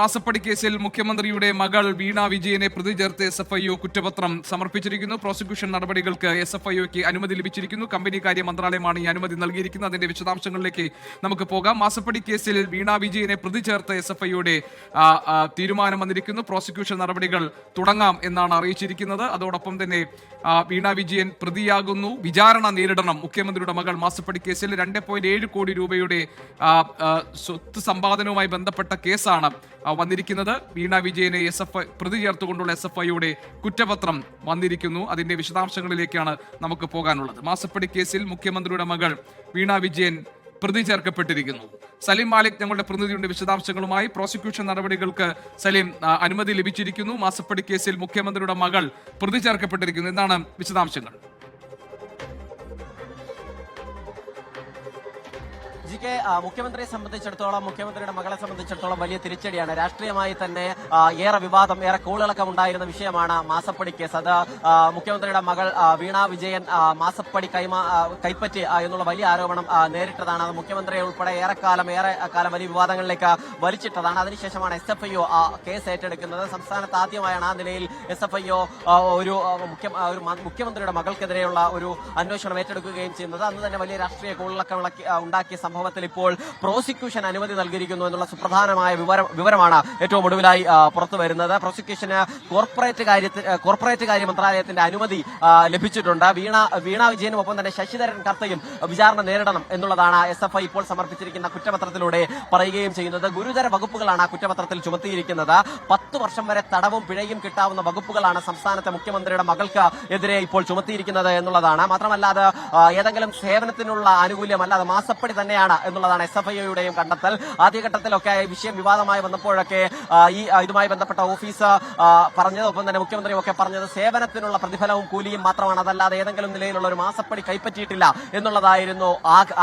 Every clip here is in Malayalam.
മാസപ്പടി കേസിൽ മുഖ്യമന്ത്രിയുടെ മകൾ വീണ വിജയനെ പ്രതി ചേർത്ത് SFIO കുറ്റപത്രം സമർപ്പിച്ചിരിക്കുന്നു. പ്രോസിക്യൂഷൻ നടപടികൾക്ക് SFIOയ്ക്ക് അനുമതി ലഭിച്ചിരിക്കുന്നു. കമ്പനി കാര്യ മന്ത്രാലയമാണ് ഈ അനുമതി നൽകിയിരിക്കുന്നത്. അതിന്റെ വിശദാംശങ്ങളിലേക്ക് നമുക്ക് പോകാം. മാസപ്പടി കേസിൽ വീണ വിജയനെ പ്രതി ചേർത്ത് SFIOയുടെ തീരുമാനം വന്നിരിക്കുന്നു. പ്രോസിക്യൂഷൻ നടപടികൾ തുടങ്ങാം എന്നാണ് അറിയിച്ചിരിക്കുന്നത്. അതോടൊപ്പം തന്നെ വീണ വിജയൻ പ്രതിയാകുന്നു, വിചാരണ നേരിടണം. മുഖ്യമന്ത്രിയുടെ മകൾ മാസപ്പടി കേസിൽ 2.7 കോടി രൂപയുടെ സ്വത്ത് സമ്പാദനവുമായി ബന്ധപ്പെട്ട കേസാണ് വന്നിരിക്കുന്നത്. വീണ വിജയനെ പ്രതി ചേർത്തുകൊണ്ടുള്ള SFIOയുടെ കുറ്റപത്രം വന്നിരിക്കുന്നു. അതിന്റെ വിശദാംശങ്ങളിലേക്കാണ് നമുക്ക് പോകാനുള്ളത്. മാസപ്പടി കേസിൽ മുഖ്യമന്ത്രിയുടെ മകൾ വീണ വിജയൻ പ്രതി ചേർക്കപ്പെട്ടിരിക്കുന്നു. സലീം മാലിക് ഞങ്ങളുടെ പ്രതിനിധിയുടെ വിശദാംശങ്ങളുമായി. പ്രോസിക്യൂഷൻ നടപടികൾക്ക് സലീം അനുമതി ലഭിച്ചിരിക്കുന്നു. മാസപ്പടി കേസിൽ മുഖ്യമന്ത്രിയുടെ മകൾ പ്രതി ചേർക്കപ്പെട്ടിരിക്കുന്നു. എന്താണ് വിശദാംശങ്ങൾ? മുഖ്യമന്ത്രിയെ സംബന്ധിച്ചിടത്തോളം, മുഖ്യമന്ത്രിയുടെ മകളെ സംബന്ധിച്ചിടത്തോളം വലിയ തിരിച്ചടിയാണ്. രാഷ്ട്രീയമായി തന്നെ ഏറെ വിവാദം, ഏറെ കോളിളക്കം ഉണ്ടായിരുന്ന വിഷയമാണ് മാസപ്പടി കേസ്. അത് മുഖ്യമന്ത്രിയുടെ മകൾ വീണ വിജയൻ മാസപ്പടി കൈപ്പറ്റി എന്നുള്ള വലിയ ആരോപണം നേരിട്ടതാണ്. അത് മുഖ്യമന്ത്രിയെ ഉൾപ്പെടെ ഏറെ കാലം വലിയ വിവാദങ്ങളിലേക്ക് വലിച്ചിട്ടതാണ്. അതിനുശേഷമാണ് SFIO കേസ് ഏറ്റെടുക്കുന്നത്. സംസ്ഥാനത്ത് ആദ്യമായാണ് ആ നിലയിൽ SFIO ഒരു മുഖ്യമന്ത്രിയുടെ മകൾക്കെതിരെയുള്ള ഒരു അന്വേഷണം ഏറ്റെടുക്കുകയും ചെയ്യുന്നത്. അന്ന് തന്നെ വലിയ രാഷ്ട്രീയ കോളിളക്കം ഉണ്ടാക്കിയ സംഭവത്തിൽ ഇപ്പോൾ പ്രോസിക്യൂഷൻ അനുമതി നൽകിയിരിക്കുന്നു എന്നുള്ള സുപ്രധാനമായ വിവരമാണ് ഏറ്റവും ഒടുവിലായി പുറത്തു വരുന്നത്. പ്രോസിക്യൂഷന് കോർപ്പറേറ്റ് കാര്യ മന്ത്രാലയത്തിന്റെ അനുമതി ലഭിച്ചിട്ടുണ്ട്. വീണ വിജയനും ഒപ്പം തന്നെ ശശിധരൻ കർത്തയും വിചാരണ നേരിടണം എന്നുള്ളതാണ് SFI ഇപ്പോൾ സമർപ്പിച്ചിരിക്കുന്ന കുറ്റപത്രത്തിലൂടെ പറയുകയും ചെയ്യുന്നത്. ഗുരുതര വകുപ്പുകളാണ് ആ കുറ്റപത്രത്തിൽ ചുമത്തിയിരിക്കുന്നത്. 10 വർഷം വരെ തടവും പിഴയും കിട്ടാവുന്ന വകുപ്പുകളാണ് സംസ്ഥാനത്തെ മുഖ്യമന്ത്രിയുടെ മകൾക്ക് എതിരെ ഇപ്പോൾ ചുമത്തിയിരിക്കുന്നത് എന്നുള്ളതാണ്. മാത്രമല്ല അത് ഏതെങ്കിലും സേവനത്തിനുള്ള ആനുകൂല്യമല്ല, അത് മാസപ്പടി തന്നെയാണ് എന്നുള്ളതാണ് SFIOയുടെയും കണ്ടെത്തൽ. ആദ്യഘട്ടത്തിലൊക്കെ വിഷയം വിവാദമായി വന്നപ്പോഴൊക്കെ ഇതുമായി ബന്ധപ്പെട്ട ഓഫീസ് പറഞ്ഞത്, ഒപ്പം തന്നെ മുഖ്യമന്ത്രി ഒക്കെ പറഞ്ഞത് സേവനത്തിനുള്ള പ്രതിഫലവും കൂലിയും മാത്രമാണ്, അതല്ലാതെ ഏതെങ്കിലും നിലയിലുള്ള ഒരു മാസപ്പടി കൈപ്പറ്റിയിട്ടില്ല എന്നുള്ളതായിരുന്നു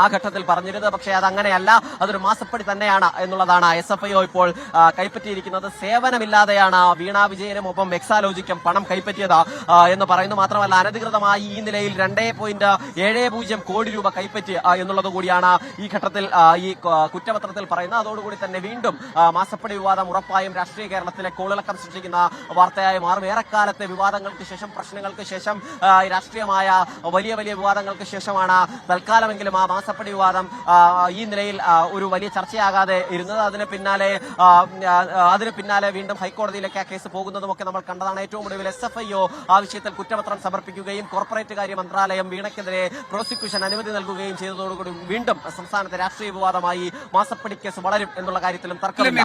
ആ ഘട്ടത്തിൽ പറഞ്ഞിരുന്നത്. പക്ഷേ അതങ്ങനെയല്ല, അതൊരു മാസപ്പടി തന്നെയാണ് എന്നുള്ളതാണ് SFIO ഇപ്പോൾ കൈപ്പറ്റിയിരിക്കുന്നത്. സേവനമില്ലാതെയാണ് വീണ വിജയനും ഒപ്പം എക്സാലോജിക്കും പണം കൈപ്പറ്റിയത് എന്ന് പറയുന്നു. മാത്രമല്ല അനധികൃതമായി ഈ നിലയിൽ 2.70 കോടി രൂപ കൈപ്പറ്റി എന്നുള്ളത് കൂടിയാണ് ഈ ഘട്ടത്തിൽ ഈ കുറ്റപത്രത്തിൽ പറയുന്നത്. അതോടുകൂടി തന്നെ വീണ്ടും മാസപ്പടി വിവാദം ഉറപ്പായും രാഷ്ട്രീയ കേരളത്തിലെ കോളിളക്കം സൃഷ്ടിക്കുന്ന വാർത്തയായി മാറും. ഏറെക്കാലത്തെ വിവാദങ്ങൾക്ക് ശേഷം, പ്രശ്നങ്ങൾക്ക് ശേഷം, രാഷ്ട്രീയമായ വലിയ വിവാദങ്ങൾക്ക് ശേഷമാണ് തൽക്കാലമെങ്കിലും ആ മാസപ്പടി വിവാദം ഈ നിലയിൽ ഒരു വലിയ ചർച്ചയാകാതെ ഇരുന്നത്. അതിന് പിന്നാലെ വീണ്ടും ഹൈക്കോടതിയിലേക്ക് ആ കേസ് പോകുന്നതുമൊക്കെ നമ്മൾ കണ്ടതാണ്. ഏറ്റവും ഒടുവിൽ SFIO ആ വിഷയത്തിൽ കുറ്റപത്രം സമർപ്പിക്കുകയും കോർപ്പറേറ്റ് കാര്യ മന്ത്രാലയം വീണയ്ക്കെതിരെ പ്രോസിക്യൂഷൻ അനുമതി നൽകുകയും ചെയ്തതോടുകൂടി വീണ്ടും സംസ്ഥാനത്തെ രാഷ്ട്രീയ വിവാദമായി മാസപ്പടി കേസ് വളരും എന്നുള്ള കാര്യത്തിലും തർക്കമില്ല.